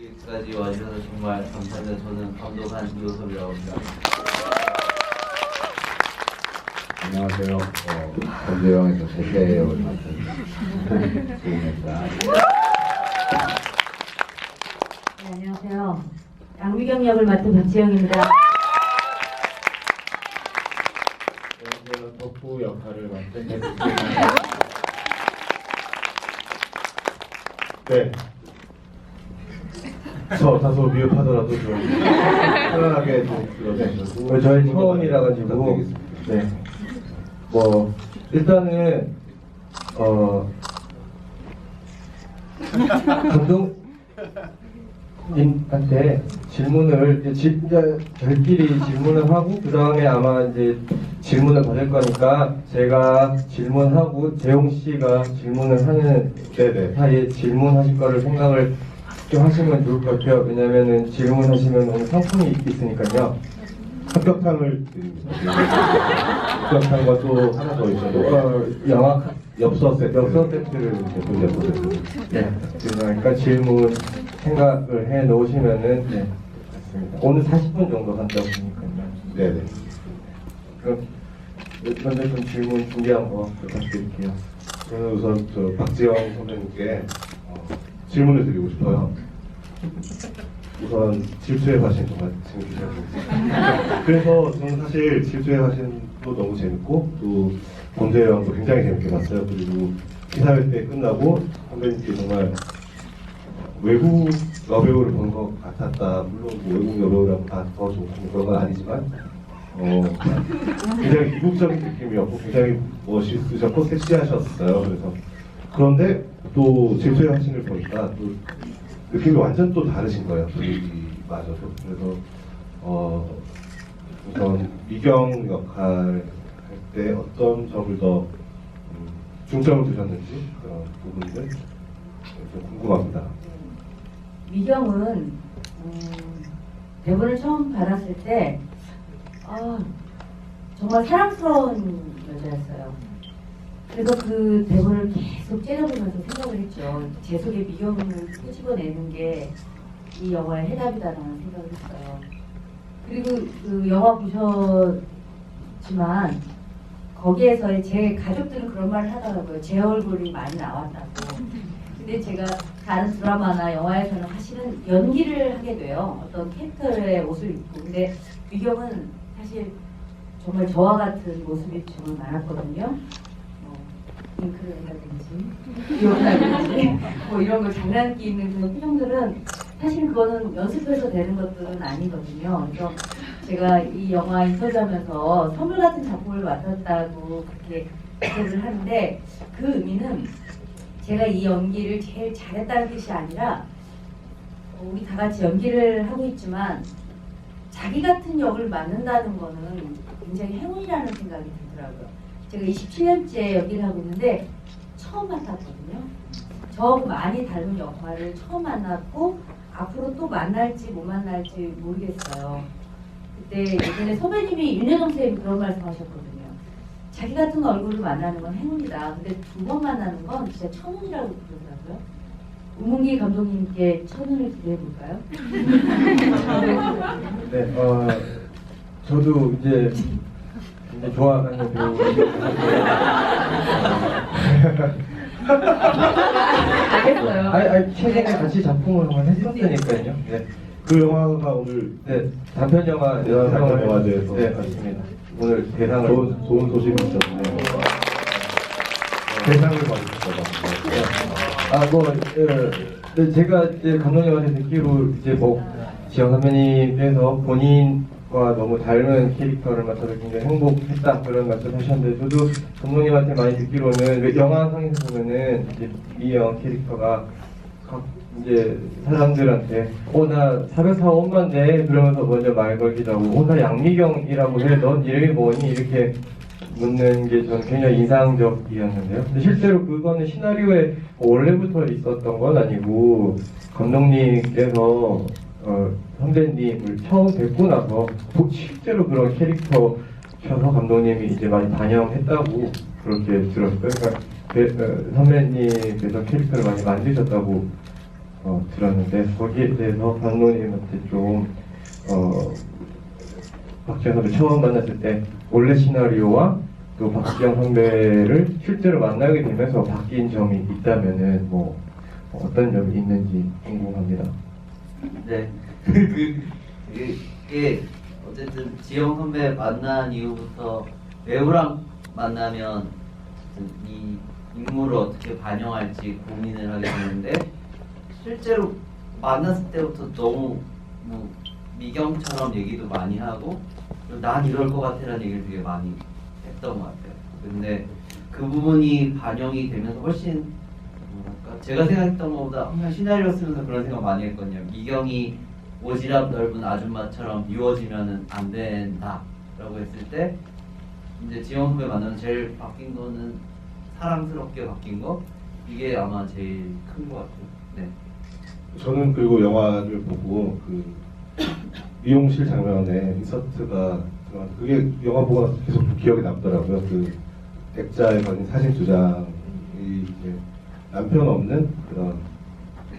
여기까지 와주셔서 정말 감사합니다. 저는 감독한 이호섭이라고 합니다. 안녕하세요. 범죄영화에서 제세 역을 맡은 조은혜입니다. 네, 안녕하세요. 양미경 역을 맡은 박지영입니다. 안녕하세요. 덕후 역할을 맡은 배수입니다. 네. 저 다소 미흡하더라도 좀 편안하게 좀 들어주셔서 저희 처음이라 가지고 네. 뭐 일단은 감독님한테 질문을 이제 저희끼리 질문을 하고 그 다음에 아마 이제 질문을 받을 거니까 제가 질문하고 재용 씨가 질문을 하는 네네. 사이에 질문하실 거를 생각을 좀 하시면 좋을 것 같아요. 왜냐면은 질문하시면 오늘 상품이 있으니까요. 합격탕을 드립니다. 합격탕과 또 하나 더 있어도 영화 엽서 세트. 엽서 세트를 예쁜 엽서 세트. 네, 그러니까 질문 생각을 해 놓으시면은 네, 맞습니다. 오늘 40분 정도 한다고 보니까요. 네네. 그럼 먼저 좀 질문 준비한 거 부탁드릴게요. 저는 우선 저 박지영 선배님께 질문을 드리고 싶어요. 우선 질투의 화신 정말 재밌으셨어요. 그래서 저는 사실 질투의 화신도 너무 재밌고 또 범죄의 여왕도 굉장히 재밌게 봤어요. 그리고 시사회 때 끝나고 선배님께 정말 외국 여배우를 본 것 같았다. 물론 뭐 외국 여배우라고 다 더 좋고 그런 건 아니지만 굉장히 이국적인 느낌이었고 굉장히 멋있으셨고 섹시하셨어요. 그래서 그런데 또 질투의 화신을 보니까 또 느낌이 완전 또 다르신 거예요. 분위기마저도. 그래서 우선 미경 역할 할 때 어떤 점을 더 중점을 두셨는지 그런 부분들 좀 궁금합니다. 미경은 대본을 처음 받았을 때 정말 사랑스러운 여자였어요. 그래서 그 대본을 계속 째려보면서 생각을 했죠. 제 속에 미경을 끄집어내는 게 이 영화의 해답이다라는 생각을 했어요. 그리고 그 영화 보셨지만 거기에서의 제 가족들은 그런 말을 하더라고요. 제 얼굴이 많이 나왔다고. 근데 제가 다른 드라마나 영화에서는 사실은 연기를 하게 돼요. 어떤 캐릭터의 옷을 입고. 근데 미경은 사실 정말 저와 같은 모습이 정말 많았거든요. 잉크를 한다든지 기억나든지 뭐 이런 걸 장난기 있는 그런 표정들은 사실 그거는 연습해서 되는 것들은 아니거든요. 그래서 제가 이 영화 인터뷰하면서 선물 같은 작품을 맡았다고 그렇게 기대를 하는데 그 의미는 제가 이 연기를 제일 잘했다는 뜻이 아니라 우리 다 같이 연기를 하고 있지만 자기 같은 역을 맡는다는 거는 굉장히 행운이라는 생각이 들더라고요. 제가 27년째 연기를 하고 있는데 처음 맡았거든요. 저 많이 닮은 역할을 처음 만났고 앞으로 또 만날지 못 만날지 모르겠어요. 그때 예전에 선배님이 윤여정 선생님이 그런 말씀하셨거든요. 자기 같은 얼굴을 만나는 건 행운이다. 근데 두 번 만나는 건 진짜 천운이라고 그러더라고요. 우문기 감독님께 천운을 기대해 볼까요? 네, 저도 이제 좋아하는 배우. 알겠어요. 아니 최근에 같이 작품을 한번 했었으니까요. 네, 그 영화가 오늘 네 단편 영화 단편 영화제에서 네 맞습니다. 오늘 대상을 좋은 소식이 있었네요. 대상을 받으셨다고. 네, 제가 이제 감독님한테 듣기로 이제 뭐 지영 선배님께서 본인과 너무 닮은 캐릭터를 맡아서 굉장히 행복했다 그런 말씀하셨는데 저도 감독님한테 많이 듣기로는 영화상에서 보면은 이제 미영 캐릭터가 각 이제 사람들한테 나 404호인데 그러면서 먼저 말 걸기도 하고 나 양미경이라고 해 넌 이름이 뭐니 이렇게 묻는 게 저는 굉장히 인상적이었는데요. 근데 실제로 그거는 시나리오에 원래부터 있었던 건 아니고 감독님께서 선배님을 처음 뵙고 나서 실제로 그런 캐릭터 셔서 감독님이 이제 많이 반영했다고 그렇게 들었어요. 그러니까 선배님께서 캐릭터를 많이 만드셨다고 들었는데 거기에 대해서 감독님한테 좀 박지영 선배 처음 만났을 때 원래 시나리오와 또 박지영 선배를 실제로 만나게 되면서 바뀐 점이 있다면은 뭐 어떤 점이 있는지 궁금합니다. 네. 그게 어쨌든 지영 선배 만난 이후부터 배우랑 만나면 이 인물을 어떻게 반영할지 고민을 하게 되는데 실제로 만났을 때부터 너무 뭐 미경처럼 얘기도 많이 하고 난 이럴 것 같아라는 얘기를 되게 많이 했던 것 같아요. 근데 그 부분이 반영이 되면서 훨씬 뭐랄까 제가 생각했던 것보다 그냥 시나리오 쓰면서 그런 생각 많이 했거든요. 미경이 오지랖 넓은 아줌마처럼 미워지면은 안 된다라고 했을 때 이제 지영 선배 만나면 제일 바뀐 거는 사랑스럽게 바뀐 거 이게 아마 제일 큰 것 같아요. 네. 저는 그리고 영화를 보고 그 미용실 장면에 인서트가 들어가서 그게 영화 보고 나서 계속 기억에 남더라고요. 그 액자에 걸린 사진 두 장이 이제 남편 없는 그런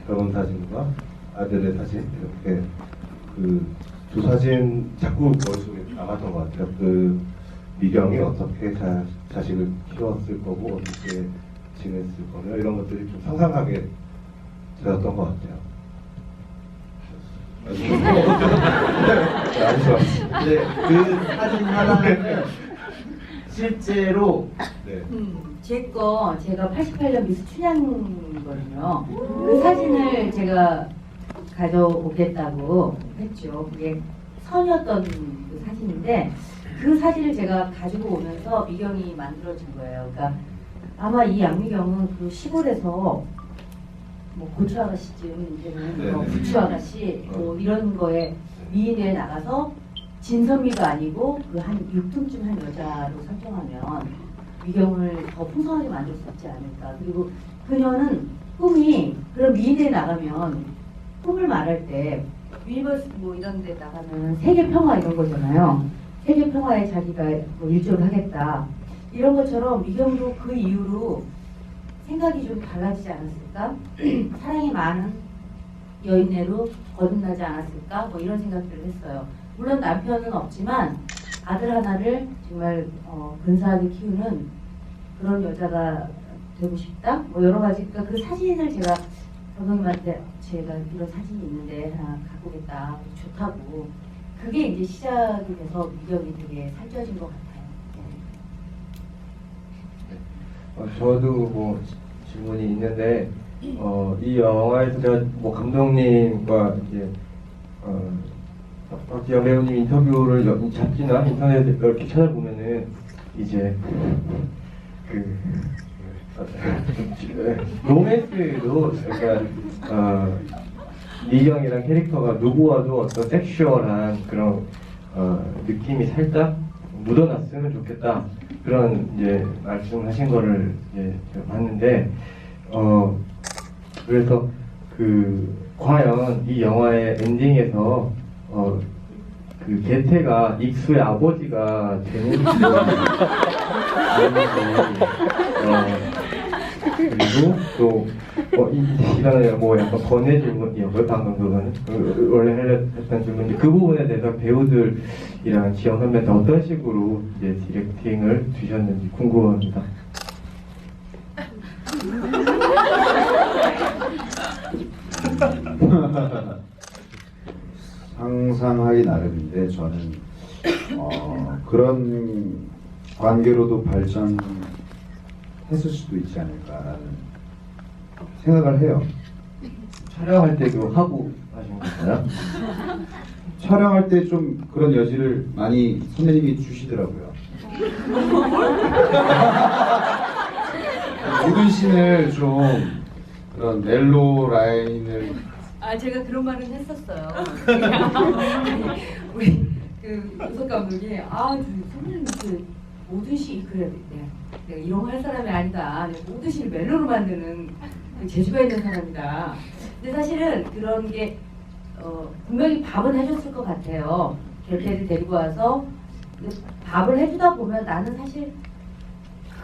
결혼 사진과 아들의 사진 이렇게 그 두 사진 자꾸 머릿속에 남았던 것 같아요. 그 미경이 어떻게 자식을 키웠을 거고 어떻게 지냈을 거며 이런 것들이 좀 상상하게 되었던 것 같아요. 안 좋았어. 근데 그 사진 하나는 실제로 네. 제가 88년 미스 춘향이거든요. 그 사진을 제가 가져오겠다고 했죠. 그게 선이었던 그 사진인데 그 사진을 제가 가지고 오면서 미경이 만들어진 거예요. 그러니까 아마 이 양미경은 그 시골에서 뭐 고추 아가씨쯤 되는 뭐 부추 아가씨 뭐 이런 거에 미인에 나가서 진선미도 아니고 그 한 6등쯤 한 여자로 설정하면 미경을 더 풍성하게 만들 수 있지 않을까. 그리고 그녀는 꿈이 그런 미인에 나가면 꿈을 말할 때 유니버스 뭐 이런 데 나가면 세계 평화 이런 거잖아요. 세계 평화에 자기가 뭐 일조를 하겠다. 이런 것처럼 미경도 그 이후로 생각이 좀 달라지지 않았을까? 사랑이 많은 여인네로 거듭나지 않았을까? 뭐 이런 생각들을 했어요. 물론 남편은 없지만 아들 하나를 정말 근사하게 키우는 그런 여자가 되고 싶다? 뭐 여러 가지. 그러니까 그 사진을 제가 감독님한테 제가 이런 사진이 있는데 하나 갖고 오겠다. 좋다고. 그게 이제 시작이 돼서 미경이 되게 살쪄진 것 같아요. 저도 뭐 질문이 있는데 이 영화에서 제가 뭐 감독님과 이제 박지영 배우님 인터뷰를 잡지나 인터넷에 이렇게 찾아보면은 이제 그 로맨스도 그러니까 미경이랑 캐릭터가 누구와도 어떤 섹슈얼한 그런 느낌이 살짝 묻어났으면 좋겠다 그런 이제 말씀하신 거를 이제 제가 봤는데 그래서 그 과연 이 영화의 엔딩에서 그 개태가 익수의 아버지가 되는지 그리고 또 이거는 뭐 약간 번외 질문이었고요. 방금 그거는 원래 했던 질문인데 그 부분에 대해서 배우들이랑 지영 선배한테 어떤 식으로 이제 디렉팅을 주셨는지 궁금합니다. 상상하기 나름인데 저는 그런 관계로도 발전했을 수도 있지 않을까라는 생각을 해요. 촬영할 때도 하고 하신 건가요? 촬영할 때 좀 그런 여지를 많이 선배님이 주시더라고요. 모든 씬을 좀 그런 멜로 라인을 제가 그런 말은 했었어요. 우리 그 우석 감독이 선배님 그 모든 시 그래 내가 이런 거 할 사람이 아니다. 내가 모든 시를 멜로로 만드는 그 재주가 있는 사람이다. 근데 사실은 그런 게 분명히 밥은 해줬을 것 같아요. 개태를 데리고 와서 밥을 해주다 보면 나는 사실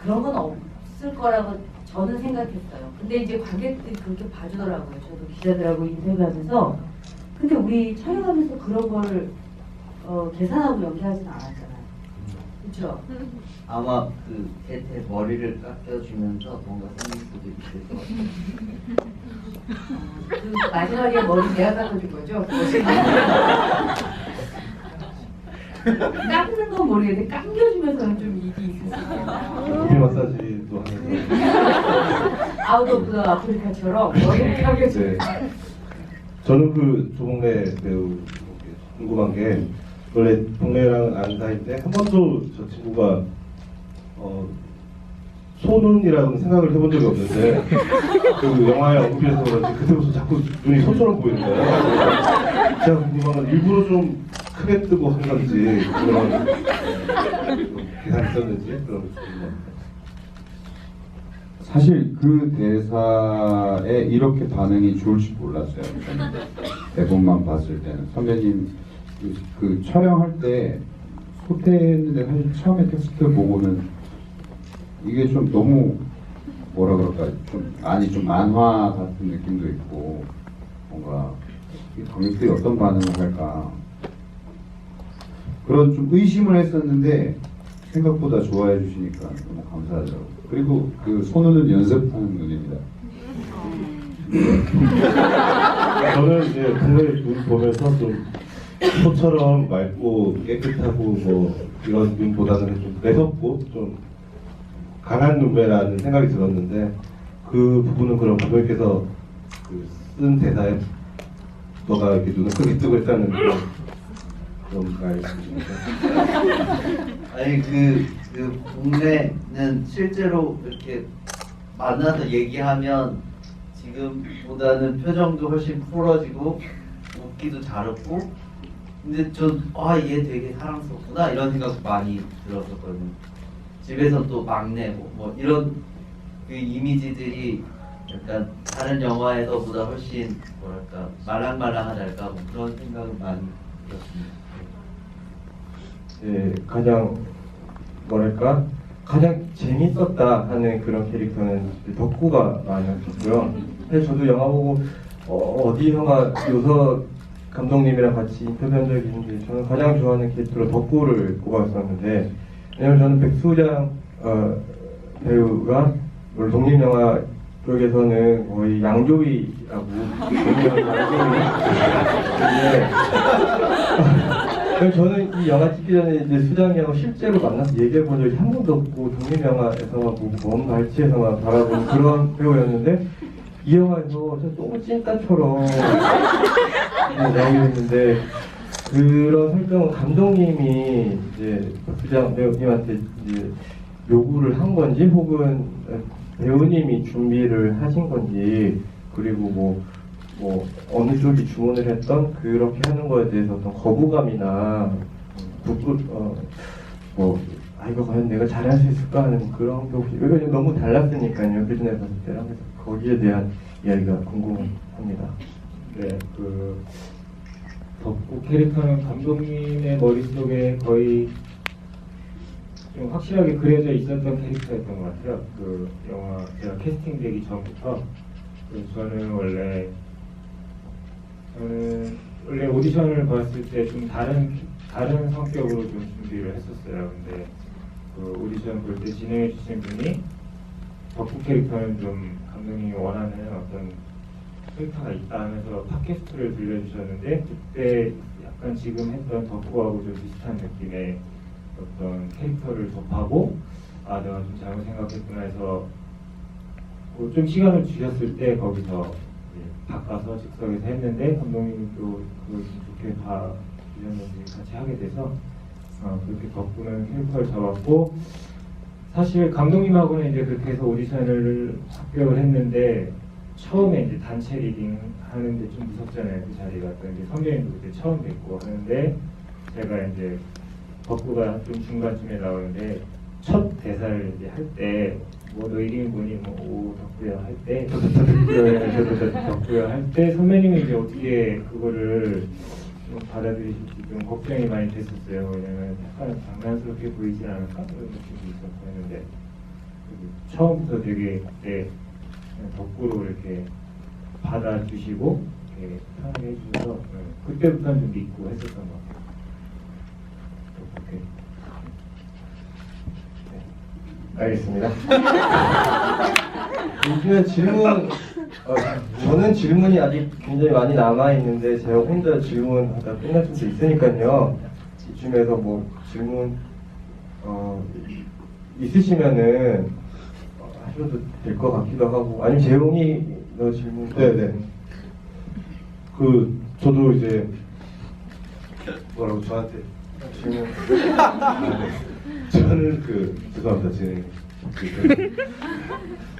그런 건 없을 거라고 저는 생각했어요. 근데 이제 관객들이 그렇게 봐주더라고요. 저도 기자들하고 인터뷰하면서. 근데 우리 촬영하면서 그런 걸 계산하고 연기하지는 않았잖아요. 그렇죠? 아마 그 혜태 머리를 깎여주면서 뭔가 생길 수도 있어서 그 마지막에 머리 내가 깎아준 거죠? 깎는 건 모르겠는데 깎여주면서는 좀 일이 있었어요. 두피 마사지도 하면서. 아웃 오브 더 아프리카처럼 머리를 깎여주면서. 네. 저는 그 조동래 배우 궁금한 게 원래 동래랑은 아는 사이인데 한 번도 저 친구가 소눈이라고는 생각을 해본 적이 없는데 그 영화에 언급해서 그런지 그때부터 자꾸 눈이 소처럼 보이는 거예요. 제가 궁금한 건 일부러 좀 크게 뜨고 한 건지 그런 계산이 있었는지 그런 거 궁금합니다. 사실 그 대사에 이렇게 반응이 좋을 줄 몰랐어요. 대본만 봤을 때는 선배님 그 촬영할 때 소태했는데 사실 처음에 텍스트 보고는 이게 좀 너무 뭐라 그럴까 좀 만화 같은 느낌도 있고 뭔가 이 관객들이 어떤 반응을 할까 그런 좀 의심을 했었는데 생각보다 좋아해 주시니까 너무 감사하더라고요. 그리고 그 손은 연습하는 눈입니다. 저는 이제 동래 눈 보면서 좀 소처럼 맑고 깨끗하고 뭐 이런 눈보다는 좀 매섭고 좀 강한 눈매라는 생각이 들었는데 그 부분은 그럼 감독님께서 그 쓴 대사에 너가 이렇게 눈을 크게 뜨고 있다는 그런 말씀이십니까? 아니 그 동네는 실제로 이렇게 만나서 얘기하면 지금보다는 표정도 훨씬 풀어지고 웃기도 잘 웃고 근데 얘 되게 사랑스럽구나 이런 생각 많이 들었었거든요. 집에서 또 막내고 뭐 이런 그 이미지들이 약간 다른 영화에서보다 훨씬 뭐랄까 말랑말랑하달까 뭐 그런 생각을 많이 들었습니다. 네, 가장 뭐랄까 가장 재밌었다 하는 그런 캐릭터는 덕구가 많이었고요. 사실 저도 영화 보고 어디 영화 요서 감독님이랑 같이 인터뷰한 적이 있는데 저는 가장 좋아하는 캐릭터로 덕구를 꼽았었는데 왜냐면 저는 백수장 배우가 물론 독립영화 쪽에서는 거의 양조위라고 근데 저는 이 영화 찍기 전에 이제 수장님하고 실제로 만나서 얘기해 본 적이 한 번도 없고 독립영화에서 먼 발치에서만 바라본 그런 배우였는데 이 영화에서 저 너무 찐따처럼 나오는데 그런 설정은 감독님이 이제 수장 배우님한테 이제 요구를 한 건지 혹은 배우님이 준비를 하신 건지 그리고 뭐 어느 쪽이 주문을 했던 그렇게 하는 거에 대해서 어떤 거부감이나 이거 과연 내가 잘할 수 있을까 하는 그런 게 혹시 왜냐면 너무 달랐으니까요 그 전에 봤을 때랑 그래서 거기에 대한 이야기가 궁금합니다. 네, 그 덕구 캐릭터는 감독님의 머릿속에 거의 좀 확실하게 그려져 있었던 캐릭터였던 것 같아요. 그 영화 제가 캐스팅되기 전부터 저는 원래 오디션을 봤을 때 좀 다른 성격으로 좀 준비를 했었어요. 근데 그 오디션 볼 때 진행해 주신 분이 덕구 캐릭터는 좀 감독님이 원하는 어떤 캐릭터가 있다 하면서 팟캐스트를 들려주셨는데 그때 약간 지금 했던 덕후하고 좀 비슷한 느낌의 어떤 캐릭터를 접하고 내가 좀 잘못 생각했구나 해서 좀 시간을 주셨을 때 거기서 바꿔서 즉석에서 했는데 감독님이 또 그걸 좀 좋게 봐주셨는지 같이 하게 돼서 그렇게 덕후는 캐릭터를 잡았고 사실 감독님하고는 이제 그렇게 해서 오디션을 합격을 했는데 처음에 이제 단체 리딩 하는데 좀 무섭잖아요. 그 자리가. 이제 선배님도 그때 처음 뵙고 하는데 제가 이제 덕구가 좀 중간쯤에 나오는데 첫 대사를 이제 할 때 뭐 너 이름이 뭐니 오 덕구야 할 때 덕구야 할 때 선배님이 이제 어떻게 그거를 좀 받아들이실지 좀 걱정이 많이 됐었어요. 왜냐면 약간 장난스럽게 보이지 않을까 그런 느낌이 있었고 했는데 처음부터 되게 그때 덕구로 이렇게 받아주시고 이렇게 편하게 해주셔서 그때부터는 좀 믿고 했었던 것 같아요. 덕구 알겠습니다. 요즘에 질문, 저는 질문이 아직 굉장히 많이 남아있는데 제가 혼자 질문하다 끝날 수도 있으니까요. 이쯤에서 뭐 질문 있으시면은 하셔도 될 것 같기도 하고, 아니면 재용이 너 질문. 네네. 저도 이제 뭐라고 저한테 질문. 저는 죄송합니다.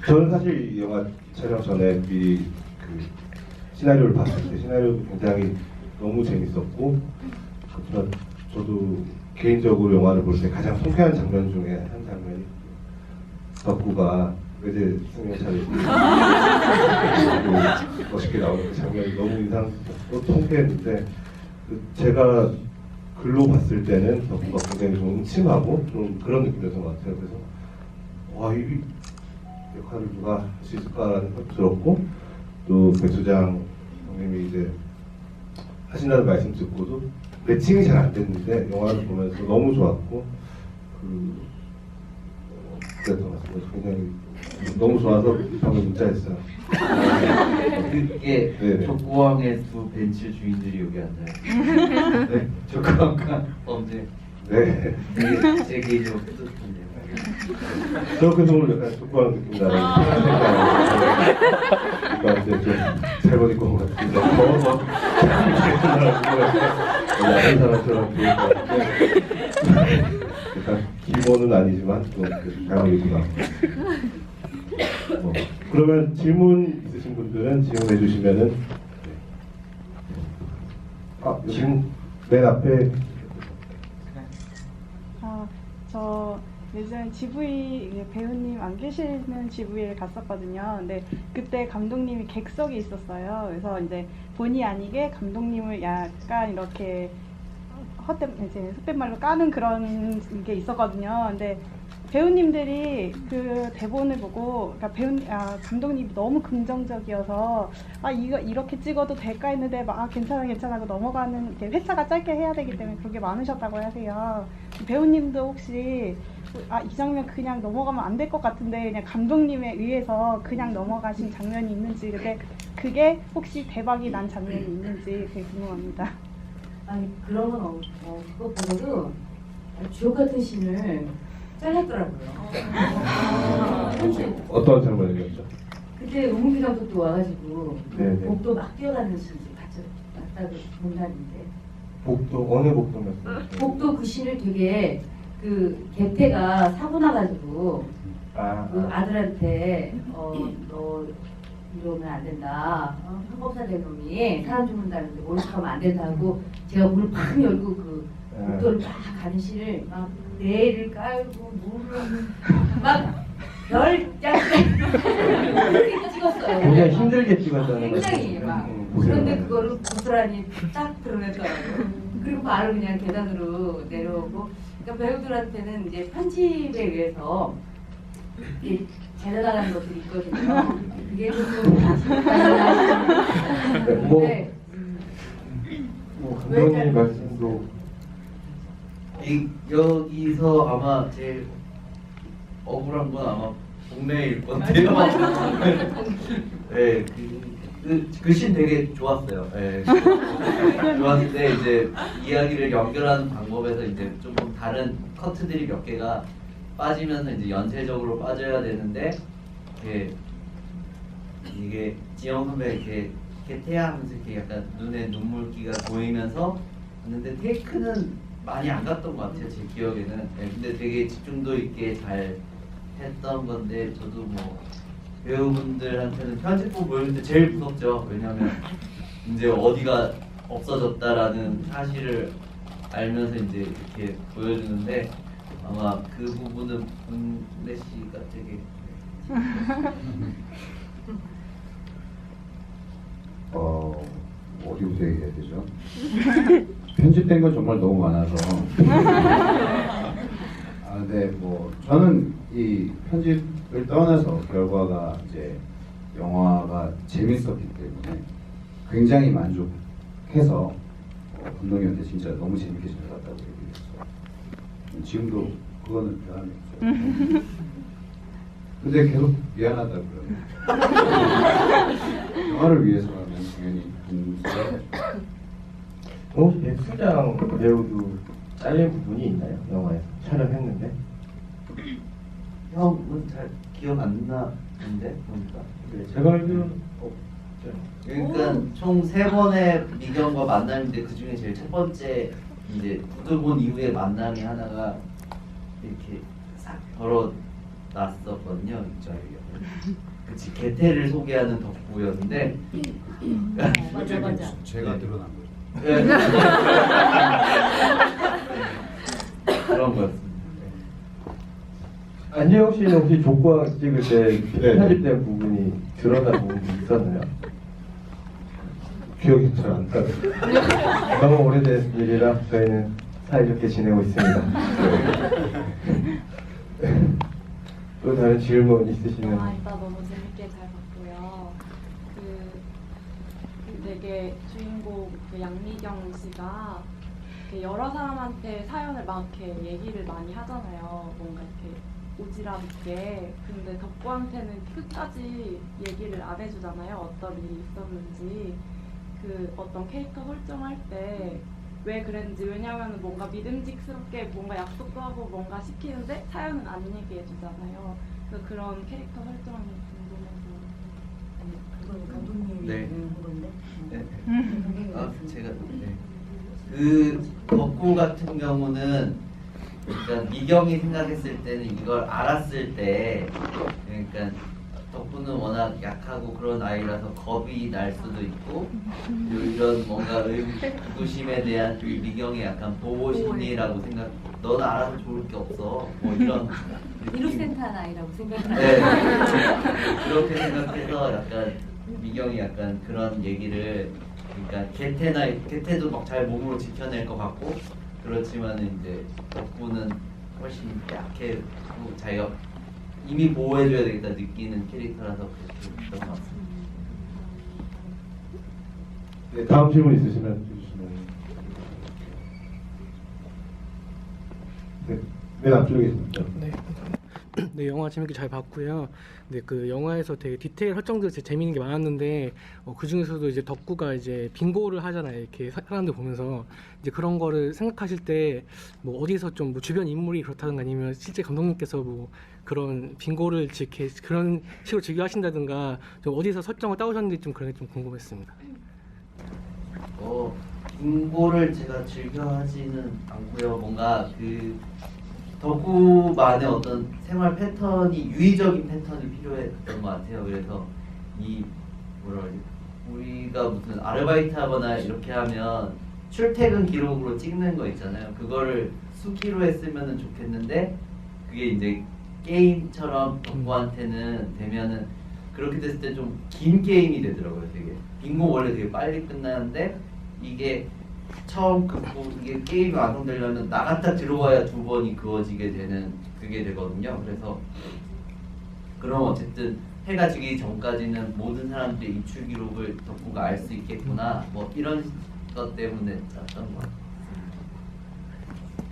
저는 사실 이 영화 촬영 전에 미리 시나리오를 봤을 때 시나리오도 굉장히 너무 재밌었고, 저도 개인적으로 영화를 볼 때 가장 통쾌한 장면 중에 한 장면이 덕구가 외제 승용차를 멋있게 나오는 그 장면이 너무 인상깊고 통쾌했는데, 제가 글로 봤을 때는 덕구가 굉장히 좀 음침하고 좀 그런 느낌이었던 것 같아요. 그래서 이 역할을 누가 할 수 있을까라는 생각도 들었고, 또 백수장 선생님이 이제 하신다는 말씀 듣고도 매칭이 잘 안 됐는데 영화를 보면서 너무 좋았고 그랬던 것 같습니다. 굉장히 너무 좋아서 방금 문자했어요. 이게 네네. 족구왕의 두 벤츠 주인들이 여기 앉아요. 네, 족구왕과 범죄. 네. 되게 제 개인적으로 뿌듯한데요. 저 그래서 오늘 약간 족구하는 느낌 나요. 그러니까 이제 좀잘 버릴 것 같은데 더워서 야한 사람처럼 보일 것 같은데 약간 기본은 아니지만 좀잘 버리구나. 그러면 질문 있으신 분들은 질문해 주시면은 지금 맨 앞에 저 예전에 GV 이제 배우님 안 계시는 GV를 갔었거든요. 근데 그때 감독님이 객석에 있었어요. 그래서 이제 본의 아니게 감독님을 약간 이렇게 헛된 말로 까는 그런 게 있었거든요. 근데 배우님들이 그 대본을 보고, 그러니까 감독님이 너무 긍정적이어서 이거 이렇게 찍어도 될까 했는데 괜찮아 하고 넘어가는, 회차가 짧게 해야 되기 때문에 그렇게 많으셨다고 하세요. 배우님도 혹시 이 장면 그냥 넘어가면 안 될 것 같은데 그냥 감독님에 의해서 그냥 넘어가신 장면이 있는지, 근데 그게 혹시 대박이 난 장면이 있는지 그게 궁금합니다. 아니 그런 건 그거 보고도 주옥 같은 신을 잘랐더라고요. 어떤 장면이었죠? 그때 우문기 감독도 와가지고 네네. 복도 막 뛰어가는 신이 맞다고 본다는데, 복도, 어느 복도 말씀? 복도 그 신을 되게 개태가 사고 나가지고 그 아들한테 너 이러면 안 된다. 항법사 된 놈이 사람 죽는다는데 몰락하면 안 된다고 제가 문을 팍 열고 복도를 막 가는 신을 막 내를 깔고 물을 막 별장 그렇게 찍었어요. 굉장히 힘들게 찍었다는 거죠. 굉장히 막 그런데 그거를 고스란히 딱 드러냈더라고요. 그리고 바로 그냥 계단으로 내려오고, 그러니까 배우들한테는 이제 편집에 의해서 재현하는 것들이 있거든요. 그게 조금 아쉽다. 감독님 말씀도 여기서 아마 제일 억울한 건 아마 동네일 건데요. 네, 그 씬 되게 좋았어요. 네. 좋았는데 이제 이야기를 연결하는 방법에서 이제 조금 다른 커트들이 몇 개가 빠지면서 이제 연쇄적으로 빠져야 되는데 이게 지영 선배 이렇게 태양하면서 이렇게 약간 눈에 눈물기가 보이면서 했는데 테이크는 많이 안 갔던 것 같아요, 제 기억에는. 네, 근데 되게 집중도 있게 잘 했던 건데, 저도 뭐 배우분들한테는 편집본 보여줄 때 제일 무섭죠. 왜냐하면 이제 어디가 없어졌다라는 사실을 알면서 이제 이렇게 보여주는데, 아마 그 부분은 문래 씨가 되게 어디부터 얘기해야 되죠? 편집된 건 정말 너무 많아서. 근데 뭐 저는 이 편집 그걸 떠나서 결과가 이제 영화가 재밌었기 때문에 굉장히 만족해서 감독님한테 진짜 너무 재밌게 잘 봤다고 얘기했어요. 지금도 그거는 변함이 없어요. 근데 계속 미안하다 그러요. 영화를 위해서라면 당연히 혹시 백수장 배우도 잘린 부분이 있나요? 영화에서 촬영했는데? 형은 잘 기억 안 나는데 보니까. 네, 제가 알기로는 없죠. 그러니까 총 3번의 미경과 만남인데 그 중에 제일 첫 번째 이제 구두 본 이후의 만남이 하나가 이렇게 싹 벌어났었거든요. 그치, 개태를 소개하는 덕후였는데 맞아 맞아. 제가 드러난 거죠. 네. 그런 거였습니다. 안재영 씨는 혹시 족구왕 찍을 때 네. 편집된 부분이 드러난 부분이 있었나요? 기억이 잘 안 나요. 너무 오래된 일이라 저희는 사이좋게 지내고 있습니다. 또 다른 질문 있으시면 일단 너무 재밌게 잘 봤고요. 그 되게 주인공 그 양미경 씨가 이렇게 여러 사람한테 사연을 막 이렇게 얘기를 많이 하잖아요. 뭔가 이렇게 오지랖 있게. 근데 덕구한테는 끝까지 얘기를 안 해주잖아요. 어떤 일이 있었는지. 그 어떤 캐릭터 설정할 때 왜 그랬는지. 왜냐하면 뭔가 믿음직스럽게 뭔가 약속도 하고 뭔가 시키는데 사연은 안 얘기해 주잖아요. 그런 캐릭터 설정이 궁금해서. 그건 감독님이 네. 한 건데. 네. 아, 제가 네. 그 덕후 같은 경우는 그러니까 미경이 생각했을 때는 이걸 알았을 때 그러니까 덕후는 워낙 약하고 그런 아이라서 겁이 날 수도 있고 이런 뭔가 의구심에 대한 그 미경의 약간 보호 심리라고 생각. 넌 알아서 좋을 게 없어. 뭐 이런 이루센타는 아이라고 생각해요. 네. 그렇게 생각해서 약간 미경이 약간 그런 얘기를 그러니까 개태도 막 잘 몸으로 지켜낼 것 같고 그렇지만은 이제 덕후는 훨씬 약해 자기가 이미 보호해줘야 되겠다 느끼는 캐릭터라서 그렇게 했던 것 같습니다. 네, 다음 질문 있으시면 해주시면. 네, 맨 앞쪽에 있습니다. 네. 네, 영화 재밌게 잘 봤고요. 네, 그 영화에서 되게 디테일 설정들 되게 재밌는 게 많았는데 그 중에서도 이제 덕구가 이제 빙고를 하잖아요. 이렇게 사람들 보면서 이제 그런 거를 생각하실 때 뭐 어디서 좀 뭐 주변 인물이 그렇다든가 아니면 실제 감독님께서 뭐 그런 빙고를 이렇게 그런 식으로 즐겨하신다든가 좀 어디서 설정을 따오셨는지 좀 그런 게 좀 궁금했습니다. 빙고를 제가 즐겨하지는 않고요. 뭔가 그 덕후만의 어떤 생활 패턴이 유의적인 패턴이 필요했던 것 같아요. 그래서 이 뭐라 그러지? 우리가 무슨 아르바이트 하거나 이렇게 하면 출퇴근 기록으로 찍는 거 있잖아요. 그거를 수기로 했으면 좋겠는데 그게 이제 게임처럼 덕후한테는 되면은 그렇게 됐을 때 좀 긴 게임이 되더라고요. 되게 빙고 원래 되게 빨리 끝나는데 이게 처음 긋고 이게 게임이 완성되려면 나갔다 들어와야 2번이 그어지게 되는 그게 되거든요. 그래서 그럼 어쨌든 해가 지기 전까지는 모든 사람들의 입출 기록을 덕후가 알 수 있겠구나 뭐 이런 것 때문에 짰던 것 같아요.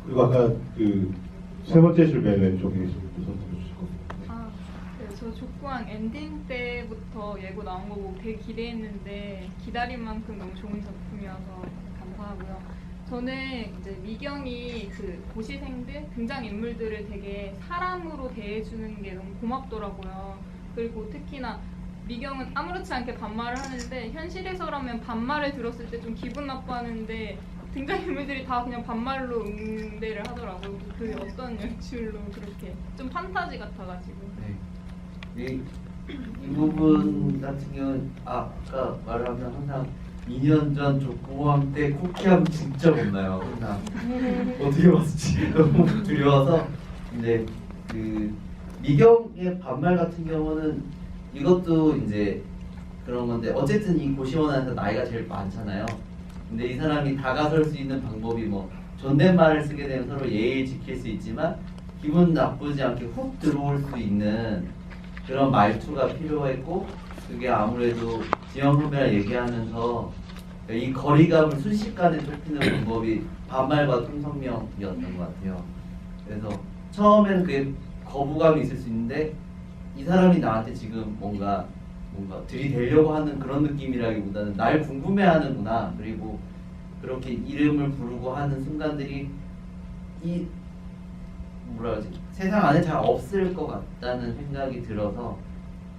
그리고 아까 그 세 번째 줄 맨 왼쪽에 계신 분 선택해 주실 겁니다. 네, 저 족구왕 엔딩 때부터 예고 나온 거 보고 되게 기대했는데 기다린 만큼 너무 좋은 작품이어서 감사하고요. 저는 이제 미경이 그 고시생들, 등장인물들을 되게 사람으로 대해주는 게 너무 고맙더라고요. 그리고 특히나 미경은 아무렇지 않게 반말을 하는데 현실에서라면 반말을 들었을 때 좀 기분 나빠하는데 등장인물들이 다 그냥 반말로 응대를 하더라고요. 그게 어떤 연출로 그렇게 좀 판타지 같아가지고. 네. 이 부분 같은 경우는 아까 말하면 항상 2년 전 족구왕 때 쿠키함 진짜 못나요. 항상 어떻게 봤을지 너무 두려워서. 근데 그 미경의 반말 같은 경우는 이것도 이제 그런 건데 어쨌든 이 고시원 안에서 나이가 제일 많잖아요. 근데 이 사람이 다가설 수 있는 방법이 뭐 존댓말을 쓰게 되면 서로 예의를 지킬 수 있지만 기분 나쁘지 않게 훅 들어올 수 있는 그런 말투가 필요했고 그게 아무래도 지영 선배랑 얘기하면서 이 거리감을 순식간에 좁히는 방법이 반말과 통성명이었던 것 같아요. 그래서 처음에는 그게 거부감이 있을 수 있는데 이 사람이 나한테 지금 뭔가 들이대려고 하는 그런 느낌이라기보다는 날 궁금해하는구나. 그리고 그렇게 이름을 부르고 하는 순간들이 이 뭐라 그러지? 세상 안에 잘 없을 것 같다는 생각이 들어서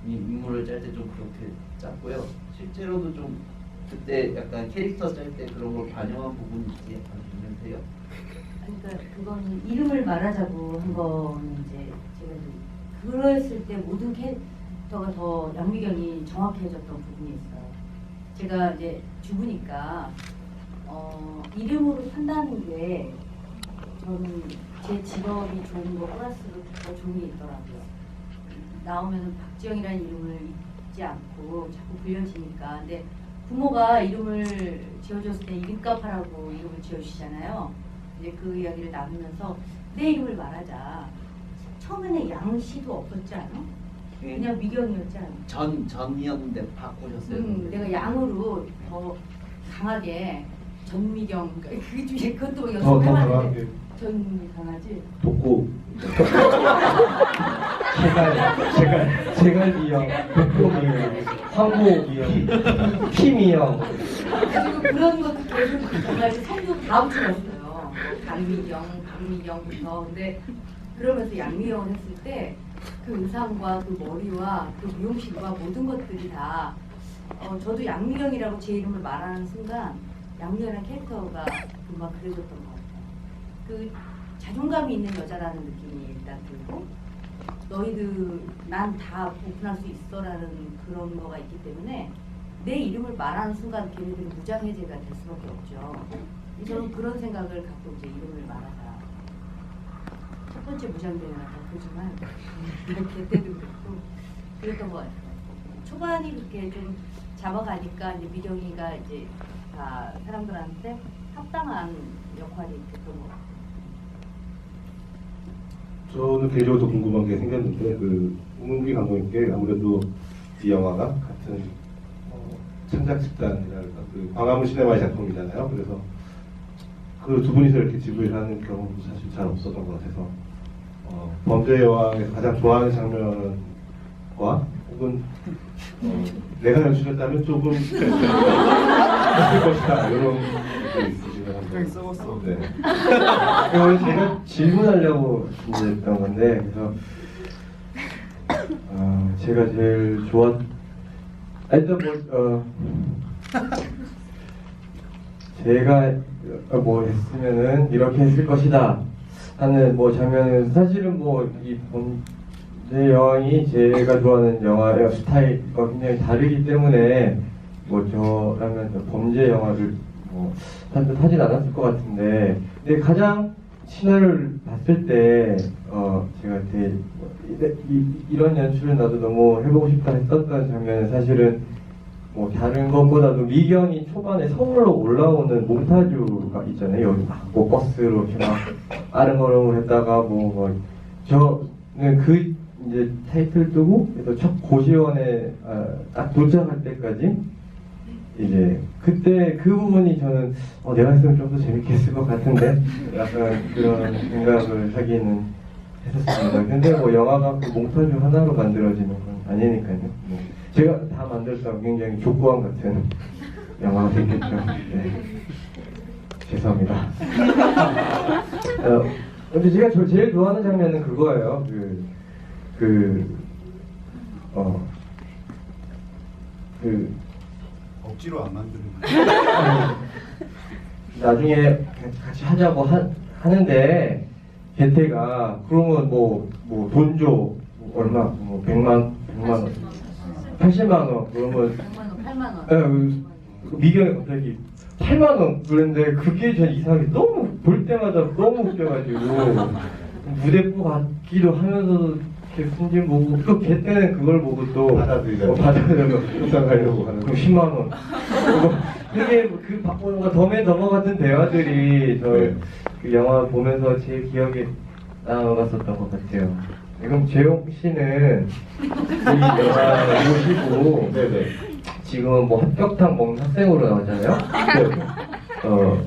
이 인물을 짤 때 좀 그렇게 짰고요. 실제로도 좀 그때 약간 캐릭터 짤 때 그런 걸 반영한 부분이 있지 약간 보면서요. 그러니까 그건 이름을 말하자고 한 거는 이제 제가 그랬을 때 모든 캐릭터가 더 양미경이 정확해졌던 부분이 있어요. 제가 이제 주부니까 이름으로 산다는 게 저는 제 직업이 좋은 거 플러스로 더 좋은 게 있더라고요. 나오면 박지영이라는 이름을 잊지 않고 자꾸 불려지니까. 근데 부모가 이름을 지어줬을 때 이름값 하라고 이름을 지어주시잖아요. 이제 그 이야기를 나누면서 내 이름을 말하자. 처음에는 양씨도 없었지 않아? 그냥 미경이었지 않아? 전이었는데 바꾸셨어요. 내가 양으로 더 강하게 전미경 그게 좀 그것도 더 연습해봤는데 강하게 전 강하지? 돕고 제갈 미영, 독도 미영, 황보 미영, 피 미영. 그리고 그런 것도 계속 정말 성도 다 붙여놨어요. 강미경, 박미경부터. 근데 그러면서 양미경을 했을 때 그 의상과 그 머리와 그 미용실과 모든 것들이 다 저도 양미경이라고 제 이름을 말하는 순간 양미경이라는 캐릭터가 금방 그려졌던 것 같아요. 그 자존감이 있는 여자라는 느낌이 일단 들고 너희들 난 다 오픈할 수 있어라는 그런 거가 있기 때문에 내 이름을 말하는 순간 걔네들은 무장해제가 될 수밖에 없죠. 저는 그런 생각을 갖고 이제 이름을 말하자. 첫 번째 무장대회가 그렇지만 이렇게 때도 그렇고 그랬던 것 같아요. 초반이 그렇게 좀 잡아가니까 이제 미경이가 이제 다 사람들한테 합당한 역할이 됐던 것 같아요. 저는 개인적으로 더 궁금한 게 생겼는데 그 홍문기 감독님께 아무래도 이 영화가 같은 창작 집단이랄까 그 광화문 시네마의 작품이잖아요. 그래서 그 두 분이서 이렇게 지부를 하는 경우도 사실 잘 없었던 것 같아서 범죄의 여왕에서 가장 좋아하는 장면과 혹은 내가 연출했다면 조금 했을 것이다 이런 게 있으시면 한번. 썩었어. 네. 오늘 제가 질문하려고 이제 했던 건데 그래서 제가 제일 일단 제가 뭐 했으면은 이렇게 했을 것이다 하는 뭐 장면은 사실은 뭐 이 범죄 여왕이 제가 좋아하는 영화의 스타일과 굉장히 다르기 때문에 뭐 저라면 범죄 영화를 뭐 하진 않았을 것 같은데 근데 가장 시나리오를 봤을 때 제가 되게 이런 연출을 나도 너무 해보고 싶다 했었던 장면은 사실은 뭐 다른 것보다도 미경이 초반에 서울로 올라오는 몽타주가 있잖아요. 여기 뭐 버스로 이렇게 막 아른거름을 했다가 저는 그 이제 타이틀 뜨고 그래서 첫 고시원에 딱 도착할 때까지 이제 그때 그 부분이 저는 내가 했으면 좀 더 재밌게 했을 것 같은데 약간 그런 생각을 하기는 했었습니다. 근데 뭐 영화가 그 몽타주 하나로 만들어지는 건 아니니까요. 뭐 제가 다 만들었다고 굉장히 족구왕 같은 영화가 됐겠죠. 네. 죄송합니다. 근데 제가 제일 좋아하는 장면은 그거예요. 억지로 안 만드는 거야. 나중에 같이 하자고 하는데 개태가 그러면 뭐 돈 줘 얼마 100만 원 80만 원 그러면 8만 원. 미경이 갑자기 8만 원 그랬는데 그게 전 이상하게 너무 볼 때마다 너무 웃겨가지고 무대뽀 같기도 하면서도 이렇게 순진 보고 또 개태는 그걸 보고 또 받아들이려고 협상 가려고 하는 그럼 10만 원 그게 그 박보영과 덤에 넘어갔던 대화들이 저 그 영화 보면서 제 기억에 남았었던 것 같아요. 그럼 재용 씨는 이 영화 보시고 네네. 지금 뭐 합격탕 먹는 학생으로 나오잖아요.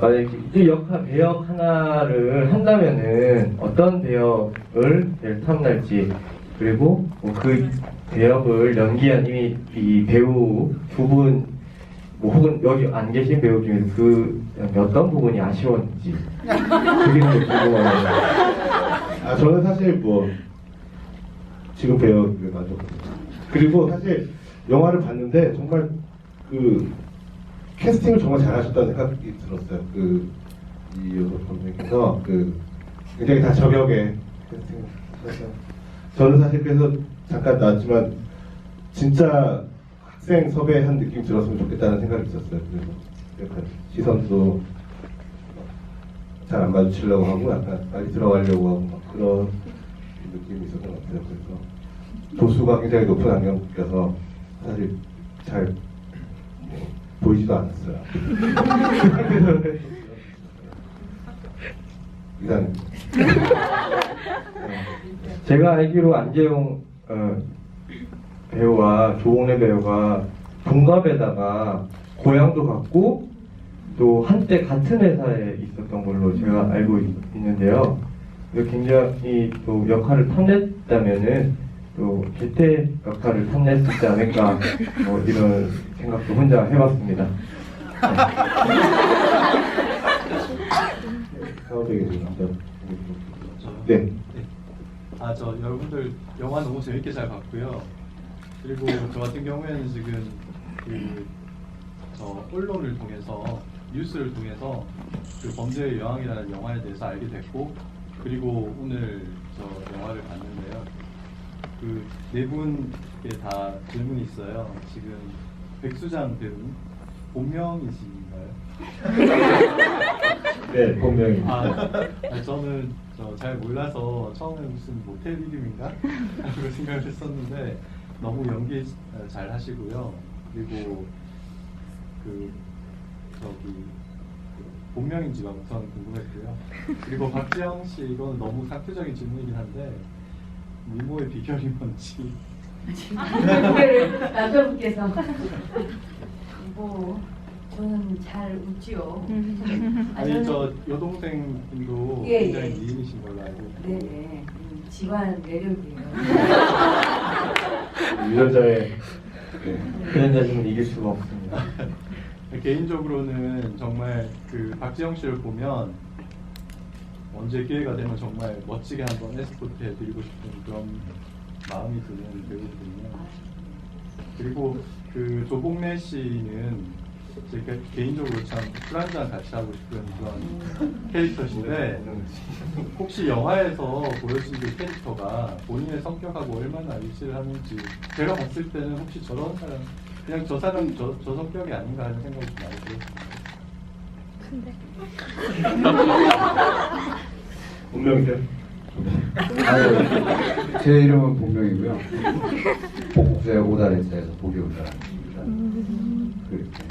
만약에 이 배역 하나를 한다면은 어떤 배역을 제일 탐날지, 그리고 뭐 그 배역을 연기한 이 배우 두 분, 뭐 혹은 여기 안 계신 배우 중에서 그 어떤 부분이 아쉬웠는지 그게 좀 궁금합니다. 아, 저는 사실 뭐 지금 배역을 만족합니다. 그리고 사실 영화를 봤는데 정말 그 캐스팅을 정말 잘하셨다는 생각이 들었어요. 이효석 감독님께서 굉장히 다 저격에 캐스팅을 하셔서, 저는 사실 그래서 잠깐 나왔지만 진짜 학생 섭외한 느낌 들었으면 좋겠다는 생각이 있었어요. 그래서 약간 시선도 잘 안 마주치려고 하고 약간 빨리 들어가려고 하고 막 그런 느낌이 있었던 것 같아요. 그래서 도수가 굉장히 높은 안경 껴서 사실 잘 보이지도 않았어요. 이상. 제가 알기로 안재용 배우와 조홍래 배우가 동갑에다가 고향도 같고 또 한때 같은 회사에 있었던 걸로 제가 알고 있는데요. 굉장히 또 역할을 탐냈다면은 또 개태 역할을 탐냈지 않을까, 뭐 이런 생각도 혼자 해봤습니다. 네. 저 여러분들 영화 너무 재밌게 잘 봤고요. 그리고 저 같은 경우에는 지금 언론을 통해서, 뉴스를 통해서 그 범죄의 여왕이라는 영화에 대해서 알게 됐고, 그리고 오늘 저 영화를 봤는데요. 그 네 분께 다 질문이 있어요. 지금 백수장 배우님 본명이신가요? 네, 본명입니다. 저는 잘 몰라서 처음에 무슨 모텔 이름인가? 라고 생각을 했었는데 너무 연기 잘 하시고요. 그리고 본명인지가 우선 궁금했고요. 그리고 박지영 씨, 이건 너무 사투적인 질문이긴 한데 미모의 비결이 뭔지. 남자분께서 뭐 저는 잘 웃지요. 아니 저 여동생분도 예, 굉장히 예. 미인이신 걸로 알고 있고. 네네. 집안 매력이에요. 유전자의 유전자님은 이길 수가 없습니다. 개인적으로는 정말 그 박지영 씨를 보면 언제 기회가 되면 정말 멋지게 한번 에스코트 해드리고 싶은 그런 마음이 드는 배우거든요. 그리고 그 조봉래 씨는 제가 개인적으로 참 술 한잔 같이 하고 싶은 그런 캐릭터신데, 혹시 영화에서 보여준 그 캐릭터가 본인의 성격하고 얼마나 일치를 하는지, 제가 봤을 때는 혹시 저런 사람, 그냥 저 사람 저 성격이 아닌가 하는 생각이 좀 많이 들었어요. 본명이세요? 제 이름은 본명이고요. 복제 오다레자에서 복이 오다입니다. 그렇게.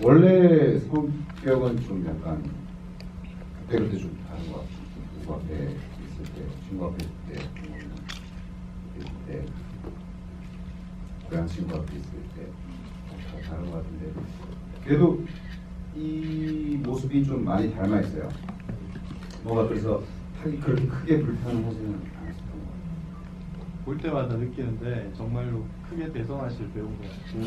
원래 성격은 좀 약간 그때 좀 다른 것 같아요. 누구 앞에 있을 때, 친구 앞에 있을 때, 고향 친구 앞에 있을 때 다 다른 것 같은데, 그래도 이 모습이 좀 많이 닮아 있어요. 뭐가 그래서 하기 그렇게 크게 불편하지는 않았던 것 같아요. 볼 때마다 느끼는데 정말로 크게 대성하실 배우인 것 같고.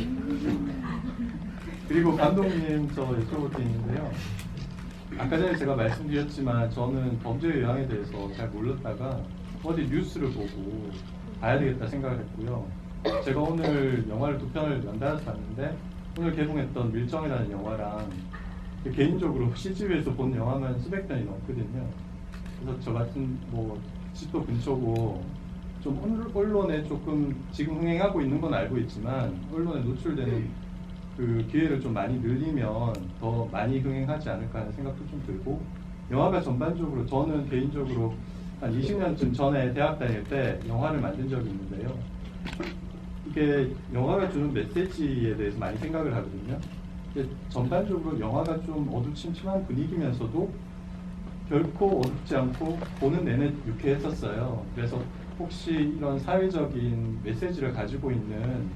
그리고 감독님 저 여쭤볼 게 있는데요. 아까 전에 제가 말씀드렸지만 저는 범죄의 여왕에 대해서 잘 몰랐다가 어디 뉴스를 보고 봐야 되겠다 생각을 했고요. 제가 오늘 영화를 2편을 연달아서 봤는데 오늘 개봉했던 밀정이라는 영화랑 개인적으로 CGV에서 본 영화만 수백 편이 넘거든요. 그래서 저 같은 뭐 집도 근처고 좀 언론에 조금 지금 흥행하고 있는 건 알고 있지만 언론에 노출되는 그 기회를 좀 많이 늘리면 더 많이 흥행하지 않을까 하는 생각도 좀 들고, 영화가 전반적으로 저는 개인적으로 한 20년쯤 전에 대학 다닐 때 영화를 만든 적이 있는데요. 이게 영화가 주는 메시지에 대해서 많이 생각을 하거든요. 근데 전반적으로 영화가 좀 어두침침한 분위기면서도 결코 어둡지 않고 보는 내내 유쾌했었어요. 그래서 혹시 이런 사회적인 메시지를 가지고 있는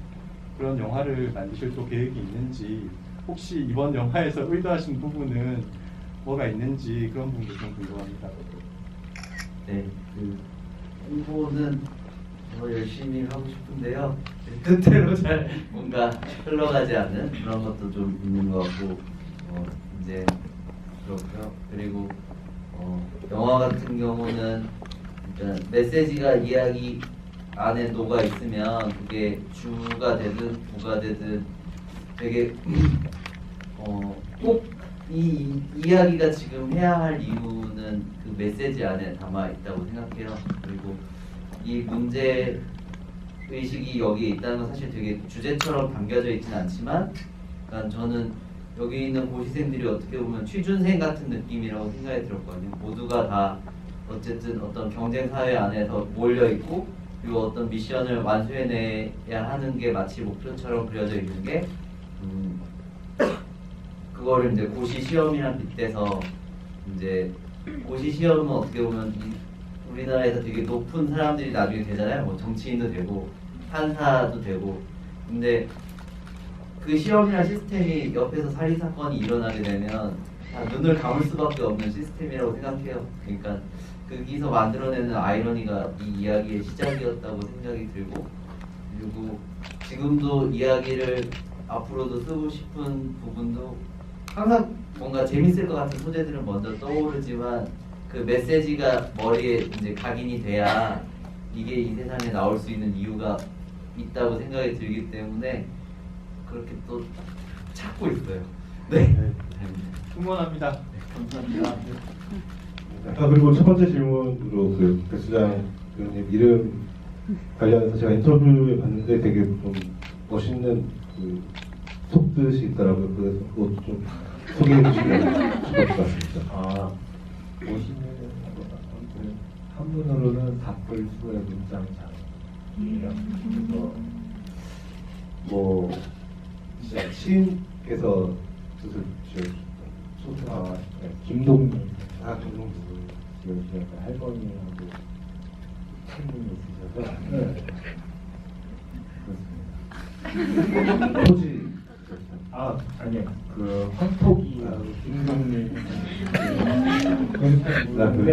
그런 영화를 만드실 또 계획이 있는지, 혹시 이번 영화에서 의도하신 부분은 뭐가 있는지 그런 부분도 좀 궁금합니다. 네, 그 홍보는 더 열심히 하고 싶은데요. 뜻대로 잘 뭔가 흘러가지 않는 그런 것도 좀 있는 것 같고, 이제 그렇고요. 그리고 영화 같은 경우는 일단 메시지가 이야기 안에 녹아 있으면 그게 주가 되든 부가 되든 되게 꼭 이 이야기가 지금 해야 할 이유는 그 메시지 안에 담아 있다고 생각해요. 그리고 이 문제 의식이 여기에 있다는 건 사실 되게 주제처럼 담겨져 있진 않지만, 그러니까 저는 여기 있는 고시생들이 어떻게 보면 취준생 같은 느낌이라고 생각이 들었거든요. 모두가 다 어쨌든 어떤 경쟁 사회 안에서 몰려 있고, 그리고 어떤 미션을 완수해내야 하는 게 마치 목표처럼 그려져 있는 게 그거를 이제 고시 시험이랑 빗대서, 이제 고시 시험은 어떻게 보면 우리나라에서 되게 높은 사람들이 나중에 되잖아요. 뭐 정치인도 되고 판사도 되고. 근데 그 시험이나 시스템이 옆에서 살인 사건이 일어나게 되면 다 눈을 감을 수밖에 없는 시스템이라고 생각해요. 그러니까 거기서 만들어내는 아이러니가 이 이야기의 시작이었다고 생각이 들고, 그리고 지금도 이야기를 앞으로도 쓰고 싶은 부분도 항상 뭔가 재밌을 것 같은 소재들은 먼저 떠오르지만, 그 메시지가 머리에 이제 각인이 돼야 이게 이 세상에 나올 수 있는 이유가 있다고 생각이 들기 때문에 그렇게 또 찾고 있어요. 네. 응원합니다. 감사합니다. 그리고 첫 번째 질문으로 그 백수장 배우님 이름 관련해서 제가 인터뷰에 봤는데 되게 좀 멋있는 그 속뜻이 있더라고요. 그래서 그것도 좀 소개해 주시면 좋을 것 같습니다. 보시면 아무튼 한문으로는 답글 수의 문장장이에요. 그래서 뭐 시인께서 뜻을 지어주셨던 소수아 김동민 김동민 지어주신 할머니하고 친분이 있으셔서 네. 그렇습니다. 토지 아니요, 그 황토기하고 김동민 그런 분인데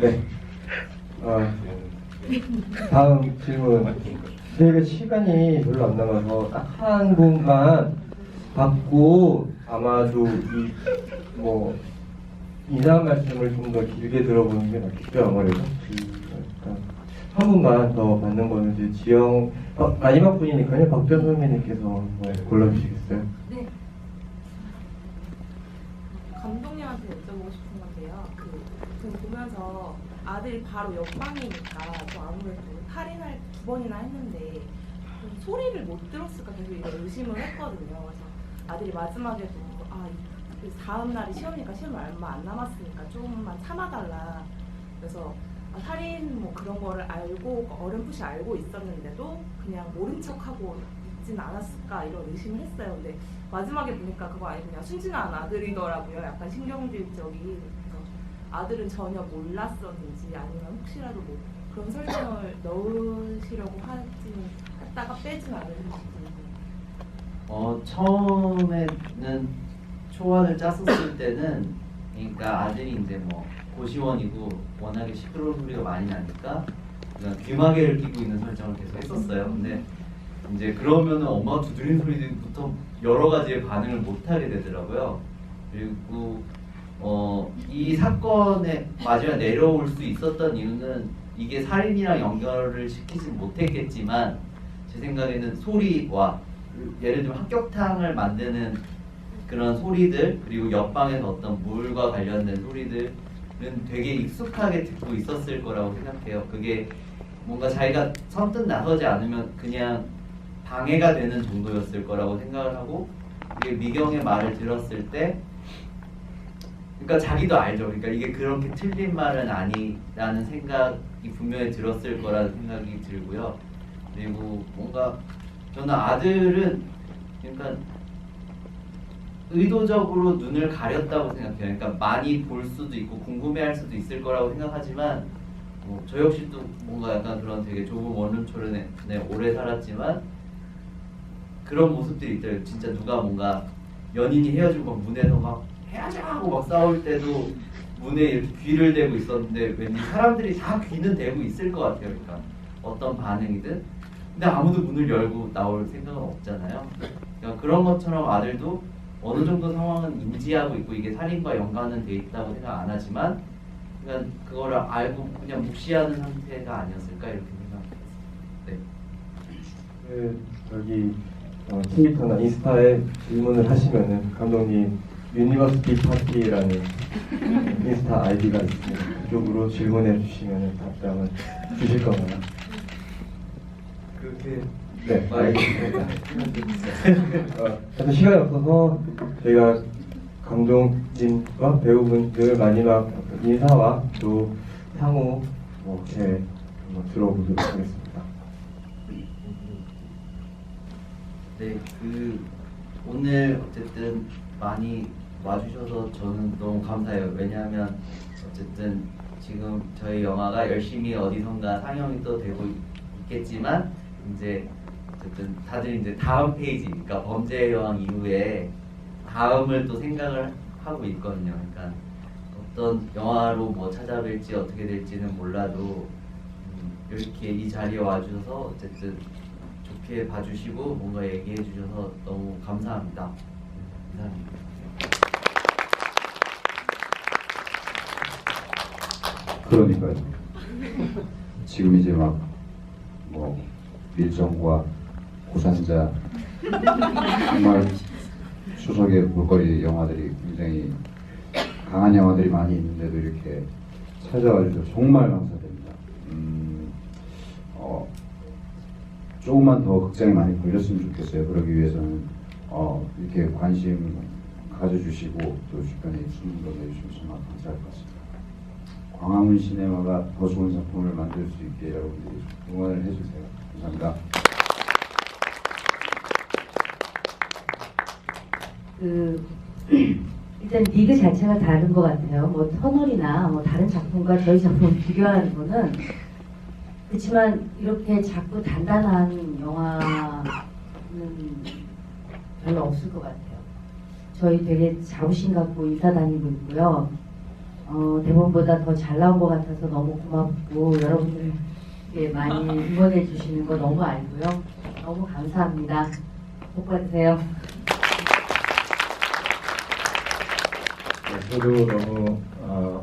네. 다음 질문. 저희가 시간이 별로 안 남아서 딱 한 분만 받고 아마도 이 뭐 인사 말씀을 좀 더 길게 들어보는 게 낫겠죠, 아무래도. 한 분만 더 받는 거는 이제 지영 마지막 분이니까요. 박전 선배님께서 한번 골라주시겠어요? 네. 감독님한테 여쭤보고 싶은 건데요. 지금 보면서 아들이 바로 옆방이니까 또 아무래도 살인을 2번이나 했는데 좀 소리를 못 들었을까 계속 이런 의심을 했거든요. 그래서 아들이 마지막에도 다음 날이 시험이니까 시험 얼마 안 남았으니까 조금만 참아달라. 그래서 살인 뭐 그런 거를 알고 어렴풋이 알고 있었는데도 그냥 모른 척하고 있진 않았을까 이런 의심을 했어요. 근데 마지막에 보니까 그거 아니고 그냥 순진한 아들이더라고요. 약간 신경질적인. 그래서 아들은 전혀 몰랐었는지 아니면 혹시라도 뭐 그런 설정을 넣으시려고 했다가 빼진 않으셨는지. 처음에는 초안을 짰었을 때는, 그러니까 아들이 이제 뭐 고시원이고 워낙에 시끄러운 소리가 많이 나니까 그냥 귀마개를 끼고 있는 설정을 계속 했었어요. 근데 이제 그러면은 엄마가 두드리는 소리부터 여러 가지의 반응을 못 하게 되더라고요. 그리고 이 사건에 마지막에 내려올 수 있었던 이유는 이게 살인이랑 연결을 시키지 못했겠지만, 제 생각에는 소리와 예를 들면 합격탕을 만드는 그런 소리들, 그리고 옆방에서 어떤 물과 관련된 소리들은 되게 익숙하게 듣고 있었을 거라고 생각해요. 그게 뭔가 자기가 선뜻 나서지 않으면 그냥 방해가 되는 정도였을 거라고 생각을 하고, 이게 미경의 말을 들었을 때, 그러니까 자기도 알죠. 그러니까 이게 그렇게 틀린 말은 아니라는 생각이 분명히 들었을 거라는 생각이 들고요. 그리고 뭔가 저는 아들은 그러니까 의도적으로 눈을 가렸다고 생각해요. 그러니까 많이 볼 수도 있고 궁금해할 수도 있을 거라고 생각하지만 저 역시도 뭔가 약간 그런 되게 좁은 원룸촌에 오래 살았지만 그런 모습들이 있더라고요. 진짜 누가 뭔가 연인이 헤어지고 막 문에서 막 헤어져 하고 막 싸울 때도 문에 이렇게 귀를 대고 있었는데 왠지 사람들이 다 귀는 대고 있을 것 같아요. 그러니까 어떤 반응이든. 근데 아무도 문을 열고 나올 생각은 없잖아요. 그러니까 그런 것처럼 아들도 어느 정도 상황은 인지하고 있고 이게 살인과 연관은 돼 있다고 생각 안 하지만 그냥 그거를 알고 그냥 무시하는 상태가 아니었을까 이렇게 생각했습니다. 네. 여기 트위터나 인스타에 질문을 하시면은 감독님 유니버시티 파티라는 인스타 아이디가 있습니다. 그쪽으로 질문해 주시면은 답장을 주실 건가요? 그렇게 네, 알겠습니다. 하여튼 시간이 없어서 저희가 감독님과 배우분들 마지막 인사와 또 향후 한번 들어보도록 하겠습니다. 네, 오늘 어쨌든 많이 와주셔서 저는 너무 감사해요. 왜냐하면 어쨌든 지금 저희 영화가 열심히 어디선가 상영이 또 되고 있겠지만 이제 어쨌든 다들 이제 다음 페이지, 그러니까 범죄의 여왕 이후에 다음을 또 생각을 하고 있거든요. 그러니까 어떤 영화로 뭐 찾아뵐지 어떻게 될지는 몰라도 이렇게 이 자리에 와주셔서 어쨌든 좋게 봐주시고 뭔가 얘기해 주셔서 너무 감사합니다. 감사합니다. 그러니까요. 지금 이제 막 뭐 밀정과 고산자 정말 추석에 볼거리 영화들이 굉장히 강한 영화들이 많이 있는데도 이렇게 찾아와 주셔서 정말 감사드립니다. 조금만 더 극장에 많이 걸렸으면 좋겠어요. 그러기 위해서는 이렇게 관심 가져주시고 또 주변에 수능도 내주시면 정말 감사할 것 같습니다. 광화문 시네마가 더 좋은 작품을 만들 수 있게 여러분들이 응원을 해주세요. 감사합니다. 일단 리그 자체가 다른 것 같아요. 뭐 터널이나 뭐 다른 작품과 저희 작품을 비교하는 거는 그렇지만 이렇게 자꾸 단단한 영화는 별로 없을 것 같아요. 저희 되게 자부심 갖고 인사 다니고 있고요. 대본보다 더 잘 나온 것 같아서 너무 고맙고 여러분들 많이 응원해 주시는 거 너무 알고요. 너무 감사합니다. 복 받으세요. 저도 너무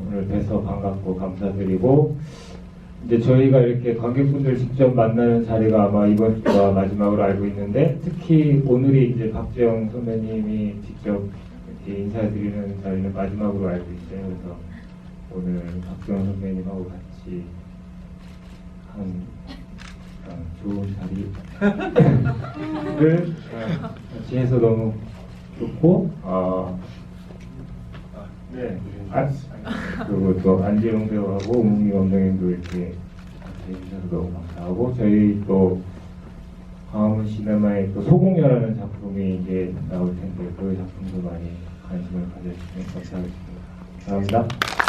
오늘 뵈서 반갑고 감사드리고 이제 저희가 이렇게 관객분들 직접 만나는 자리가 아마 이번 주가 마지막으로 알고 있는데 특히 오늘이 이제 박재영 선배님이 직접 이렇게 인사드리는 자리는 마지막으로 알고 있어요. 그래서 오늘 박재영 선배님하고 같이 한 좋은 자리를 같이 해서 너무 좋고 네. 그리고 또 안재용 배우하고 문미 감독님도 이렇게 같이 해주셔서 너무 감사하고 저희 또 광화문 시네마의 또 소공녀라는 작품이 이제 나올 텐데 그 작품도 많이 관심을 가져주시면 감사하겠습니다. 감사합니다.